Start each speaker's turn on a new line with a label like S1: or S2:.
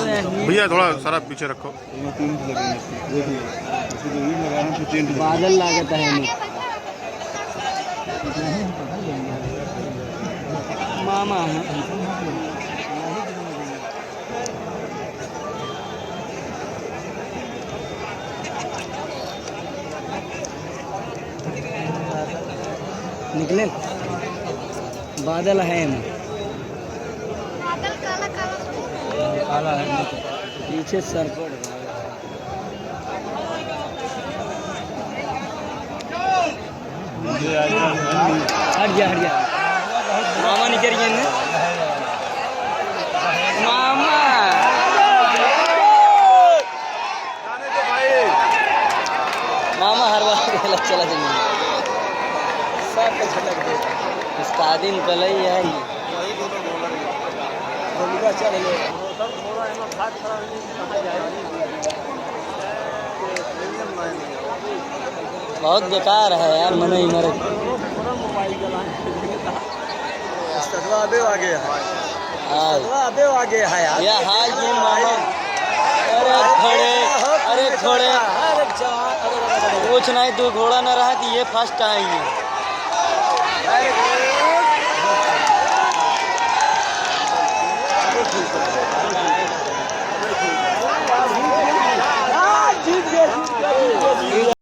S1: भैया थोड़ा सारा पीछे रखो।
S2: बादल लागत है मामा है निकले बादल है
S3: बादल काला काला
S2: काला है पीछे सरपट हट जा मामा निकल गए मामा मामा हर बार चला जाएंगे सब झटक दे इसका दिन कलई है चल बहुत बेकार है यार मनो ही मरे आगे है यार ये हाल ये मामा अरे घोड़े कुछ नहीं तू घोड़ा न रहा कि ये फर्स्ट टाइम है